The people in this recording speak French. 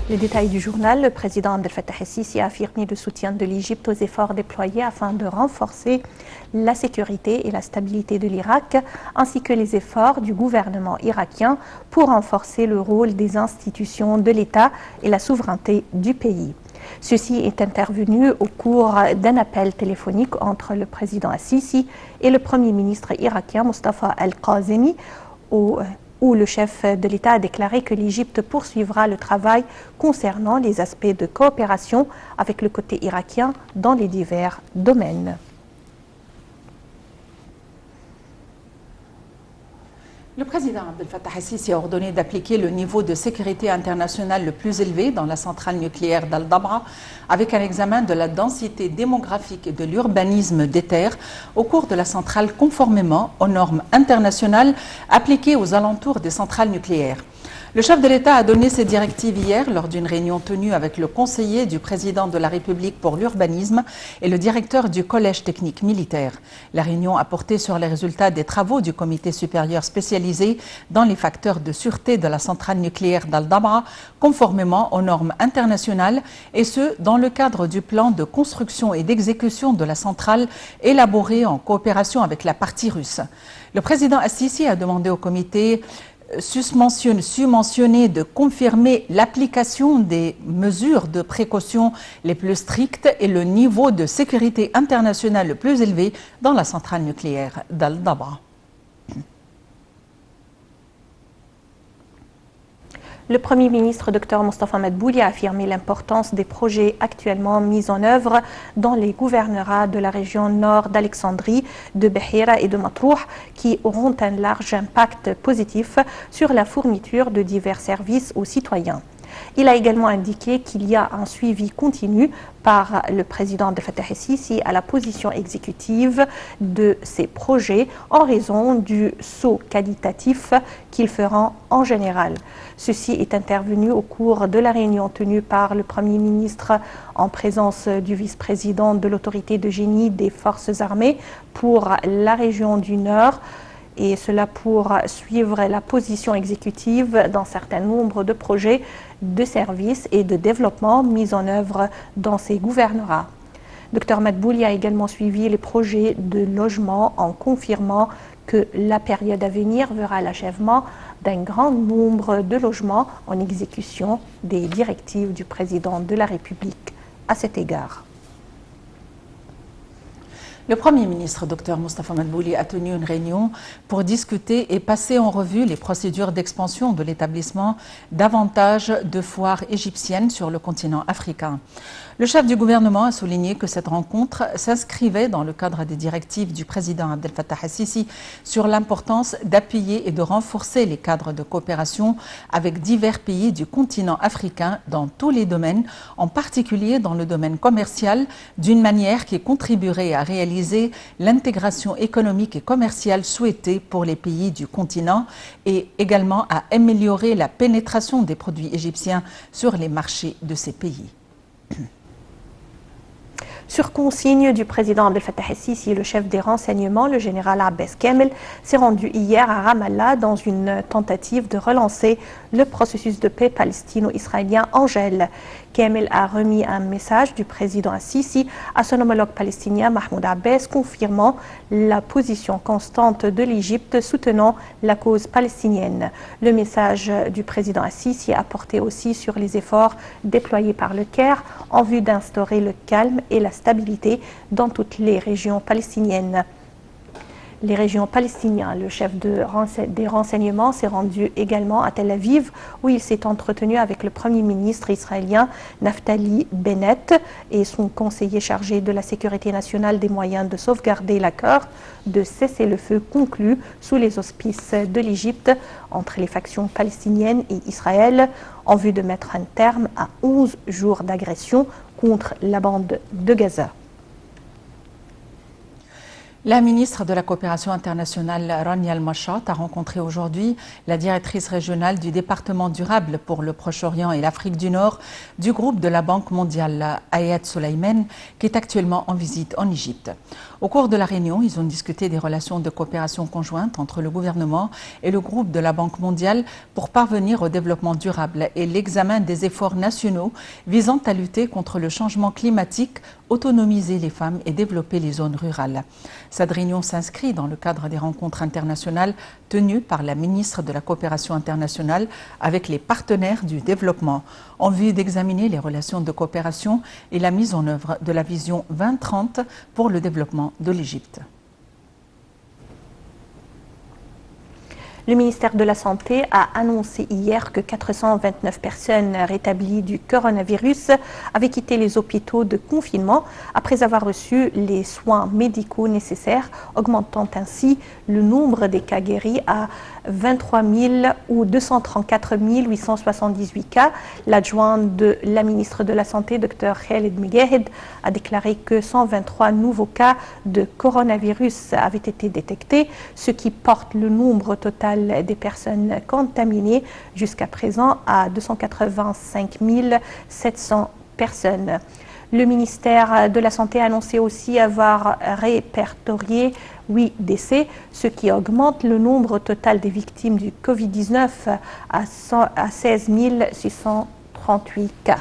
Les détails du journal, le président Abdel Fattah el-Sisi a affirmé le soutien de l'Égypte aux efforts déployés afin de renforcer la sécurité et la stabilité de l'Irak, ainsi que les efforts du gouvernement irakien pour renforcer le rôle des institutions de l'État et la souveraineté du pays. Ceci est intervenu au cours d'un appel téléphonique entre le président el-Sisi et le premier ministre irakien Mustafa al-Kazemi, où le chef de l'État a déclaré que l'Égypte poursuivra le travail concernant les aspects de coopération avec le côté irakien dans les divers domaines. Le président Abdel Fattah el-Sisi a ordonné d'appliquer le niveau de sécurité internationale le plus élevé dans la centrale nucléaire d'Al-Dabra avec un examen de la densité démographique et de l'urbanisme des terres au cours de la centrale conformément aux normes internationales appliquées aux alentours des centrales nucléaires. Le chef de l'État a donné ses directives hier lors d'une réunion tenue avec le conseiller du président de la République pour l'urbanisme et le directeur du collège technique militaire. La réunion a porté sur les résultats des travaux du comité supérieur spécialisé dans les facteurs de sûreté de la centrale nucléaire d'Al-Dabra conformément aux normes internationales et ce, dans le cadre du plan de construction et d'exécution de la centrale élaboré en coopération avec la partie russe. Le président el-Sisi a demandé au comité mentionné de confirmer l'application des mesures de précaution les plus strictes et le niveau de sécurité internationale le plus élevé dans la centrale nucléaire d'Al-Dabra. Le Premier ministre Dr Mostafa Madbouli a affirmé l'importance des projets actuellement mis en œuvre dans les gouvernorats de la région nord d'Alexandrie, de Bahira et de Matrouh qui auront un large impact positif sur la fourniture de divers services aux citoyens. Il a également indiqué qu'il y a un suivi continu par le président Abdel Fattah el-Sisi à la position exécutive de ces projets en raison du saut qualitatif qu'ils feront en général. Ceci est intervenu au cours de la réunion tenue par le Premier ministre en présence du vice-président de l'autorité de génie des forces armées pour la région du Nord, et cela pour suivre la position exécutive d'un certain nombre de projets de services et de développement mis en œuvre dans ces gouvernorats. Dr Madbouli a également suivi les projets de logement en confirmant que la période à venir verra l'achèvement d'un grand nombre de logements en exécution des directives du président de la République à cet égard. Le Premier ministre, Dr Mostafa Madbouli, a tenu une réunion pour discuter et passer en revue les procédures d'expansion de l'établissement davantage de foires égyptiennes sur le continent africain. Le chef du gouvernement a souligné que cette rencontre s'inscrivait dans le cadre des directives du président Abdel Fattah el-Sisi sur l'importance d'appuyer et de renforcer les cadres de coopération avec divers pays du continent africain dans tous les domaines, en particulier dans le domaine commercial, d'une manière qui contribuerait à réaliser l'intégration économique et commerciale souhaitée pour les pays du continent et également à améliorer la pénétration des produits égyptiens sur les marchés de ces pays. Sur consigne du président Abdel Fattah el-Sisi, le chef des renseignements, le général Abbas Kamel, s'est rendu hier à Ramallah dans une tentative de relancer le processus de paix palestino-israélien en gel. Kamel a remis un message du président el-Sisi à son homologue palestinien Mahmoud Abbas, confirmant la position constante de l'Égypte soutenant la cause palestinienne. Le message du président el-Sisi a porté aussi sur les efforts déployés par le Caire en vue d'instaurer le calme et la stabilité dans toutes les régions palestiniennes. Les régions palestiniennes. Le chef des renseignements s'est rendu également à Tel Aviv où il s'est entretenu avec le premier ministre israélien Naftali Bennett et son conseiller chargé de la sécurité nationale des moyens de sauvegarder l'accord de cessez-le-feu conclu sous les auspices de l'Égypte entre les factions palestiniennes et Israël en vue de mettre un terme à 11 jours d'agression contre la bande de Gaza. La ministre de la Coopération internationale, Rania Al-Mashat, a rencontré aujourd'hui la directrice régionale du département durable pour le Proche-Orient et l'Afrique du Nord du groupe de la Banque mondiale, Ayat Soleiman, qui est actuellement en visite en Égypte. Au cours de la réunion, ils ont discuté des relations de coopération conjointe entre le gouvernement et le groupe de la Banque mondiale pour parvenir au développement durable et l'examen des efforts nationaux visant à lutter contre le changement climatique, autonomiser les femmes et développer les zones rurales. Cette réunion s'inscrit dans le cadre des rencontres internationales tenues par la ministre de la Coopération internationale avec les partenaires du développement en vue d'examiner les relations de coopération et la mise en œuvre de la vision 2030 pour le développement de l'Égypte. Le ministère de la Santé a annoncé hier que 429 personnes rétablies du coronavirus avaient quitté les hôpitaux de confinement après avoir reçu les soins médicaux nécessaires, augmentant ainsi le nombre des cas guéris à 23 000 ou 234 878 cas. L'adjoint de la ministre de la Santé, Dr Khaled Megahed, a déclaré que 123 nouveaux cas de coronavirus avaient été détectés, ce qui porte le nombre total des personnes contaminées jusqu'à présent à 285 700 personnes. Le ministère de la Santé a annoncé aussi avoir répertorié 8 décès, ce qui augmente le nombre total des victimes du Covid-19 à 16 638 cas.